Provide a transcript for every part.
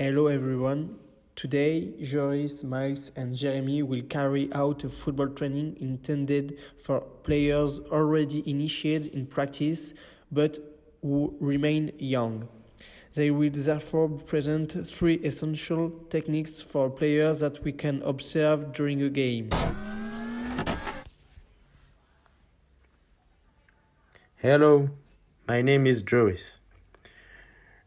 Hello everyone. Today, Joris, Miles, and Jeremy will carry out a football training intended for players already initiated in practice but who remain young. They will therefore present 3 essential techniques for players that we can observe during a game. Hello, my name is Joris.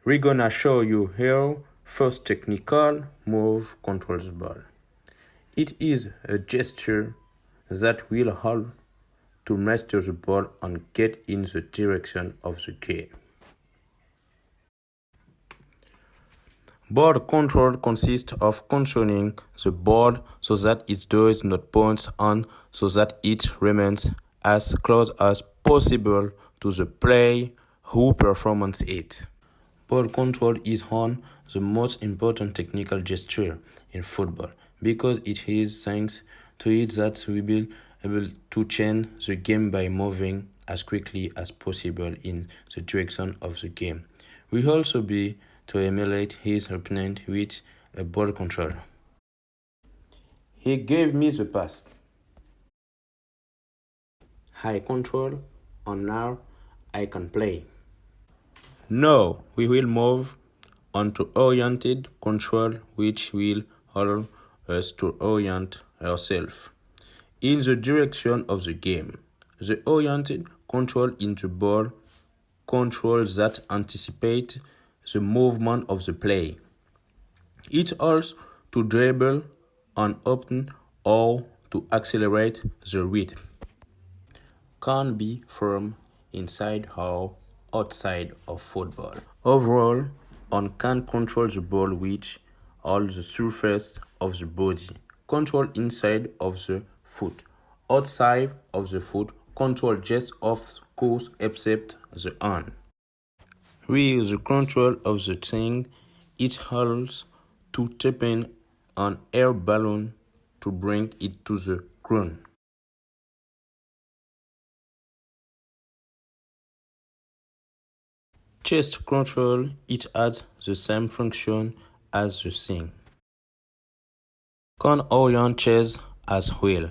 We're gonna show you how first technical move controls ball. It is a gesture that will help to master the ball and get in the direction of the game. Ball control consists of controlling the ball so that it does not bounce on, so that it remains as close as possible to the player who performs it. Ball control is one of the most important technical gesture in football because it is thanks to it that we will be able to change the game by moving as quickly as possible in the direction of the game. We also be to emulate his opponent with a ball control. He gave me the pass. I control, and now I can play. Now we will move on to oriented control, which will allow us to orient ourselves in the direction of the game. The oriented control in the ball controls that anticipate the movement of the play. It also to dribble and open or to accelerate the rhythm. Can be from inside or outside of football. Overall, one can control the ball with all the surface of the body. Control inside of the foot. Outside of the foot, control just of course except the hand. With the control of the thing, it helps to tap in an air balloon to bring it to the ground. Chest control, it has the same function as the thing. Can orient chest as well.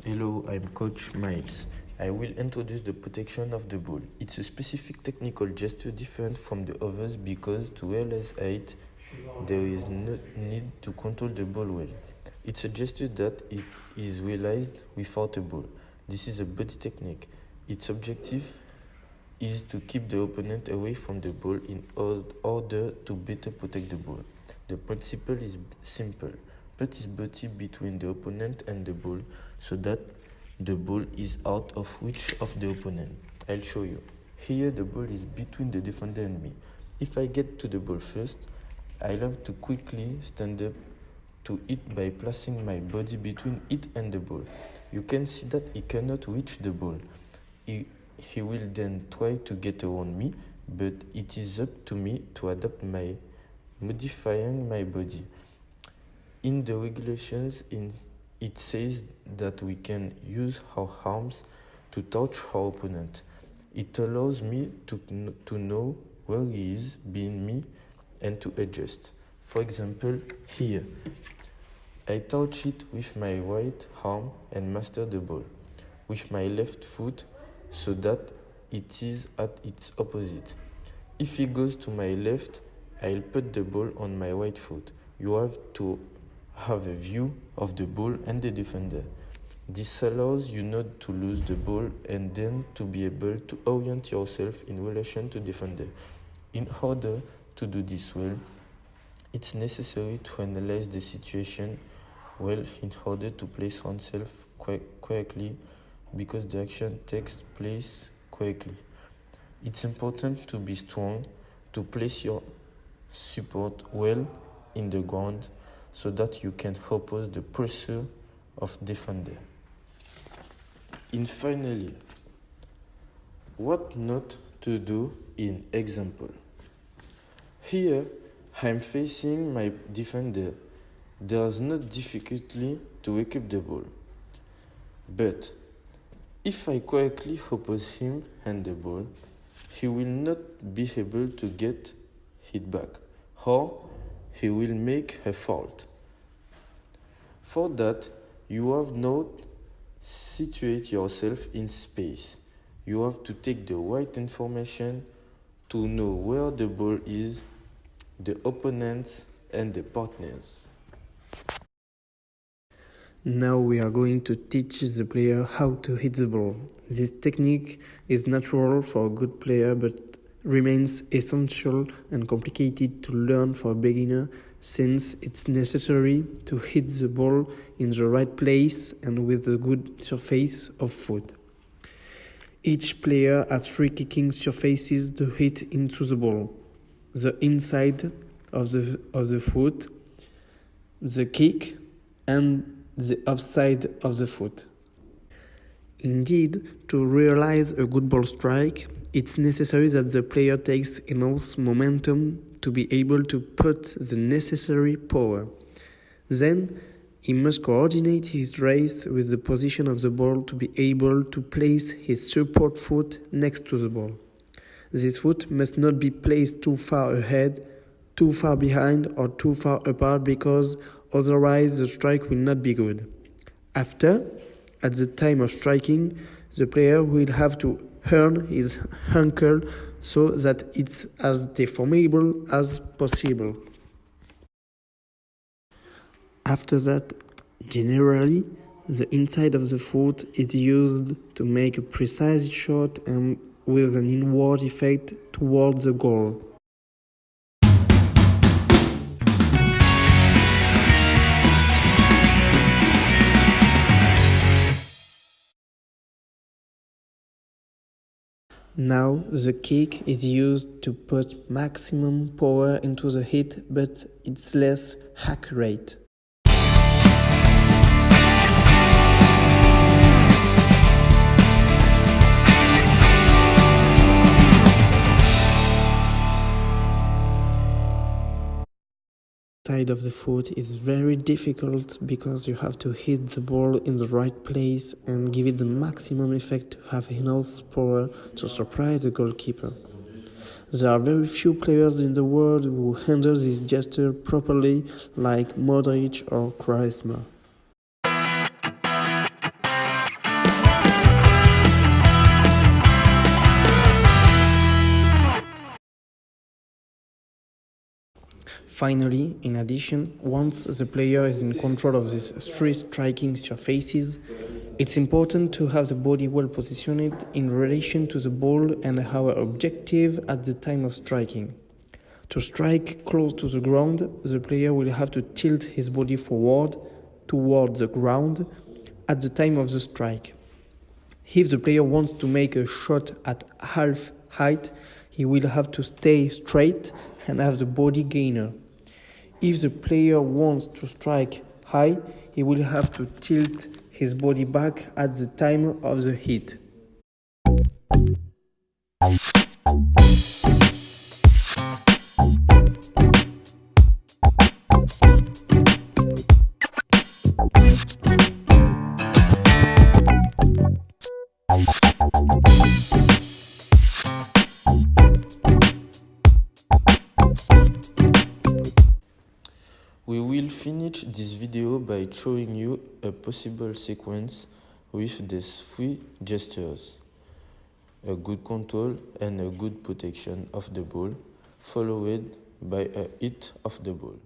Hello, I'm Coach Miles. I will introduce the protection of the ball. It's a specific technical gesture different from the others because to realize it, there is no need to control the ball well. It's a gesture that it is realized without a ball. This is a body technique. Its objective is to keep the opponent away from the ball in order to better protect the ball. The principle is simple. Put his body between the opponent and the ball so that the ball is out of reach of the opponent. I'll show you. Here the ball is between the defender and me. If I get to the ball first, I have to quickly stand up to it by placing my body between it and the ball. You can see that he cannot reach the ball. He will then try to get around me, but it is up to me to adapt my modifying my body. In the regulations, it says that we can use our arms to touch our opponent. It allows me to know where he is being me and to adjust. For example, here, I touch it with my right arm and master the ball with my left foot so that it is at its opposite. If he goes to my left, I'll put the ball on my right foot. You have to have a view of the ball and the defender. This allows you not to lose the ball and then to be able to orient yourself in relation to defender. In order to do this well, it's necessary to analyze the situation well in order to place oneself correctly because the action takes place correctly. It's important to be strong, to place your support well in the ground so that you can oppose the pressure of defender. And finally, what not to do in example. Here, I'm facing my defender. There's no difficulty to recoup the ball. But if I correctly oppose him and the ball, he will not be able to get hit back, or he will make a fault. For that, you have now situate yourself in space. You have to take the right information to know where the ball is, the opponents, and the partners. Now we are going to teach the player how to hit the ball. This technique is natural for a good player but remains essential and complicated to learn for a beginner since it's necessary to hit the ball in the right place and with a good surface of foot. Each player has three kicking surfaces to hit into the ball: the inside of the foot, the kick, and the offside of the foot. Indeed, to realize a good ball strike, it's necessary that the player takes enough momentum to be able to put the necessary power. Then, he must coordinate his race with the position of the ball to be able to place his support foot next to the ball. This foot must not be placed too far ahead, too far behind, or too far apart because otherwise the strike will not be good. After, at the time of striking, the player will have to turn his ankle so that it's as deformable as possible. After that, generally, the inside of the foot is used to make a precise shot and with an inward effect towards the goal. Now the kick is used to put maximum power into the hit, but it's less accurate. Side of the foot is very difficult because you have to hit the ball in the right place and give it the maximum effect to have enough power to surprise the goalkeeper. There are very few players in the world who handle this gesture properly, like Modric or Charisma. Finally, in addition, once the player is in control of these three striking surfaces, it's important to have the body well positioned in relation to the ball and our objective at the time of striking. To strike close to the ground, the player will have to tilt his body forward toward the ground at the time of the strike. If the player wants to make a shot at half height, he will have to stay straight and have the body gainer. If the player wants to strike high, he will have to tilt his body back at the time of the hit. We will finish this video by showing you a possible sequence with these three gestures: a good control and a good protection of the ball, followed by a hit of the ball.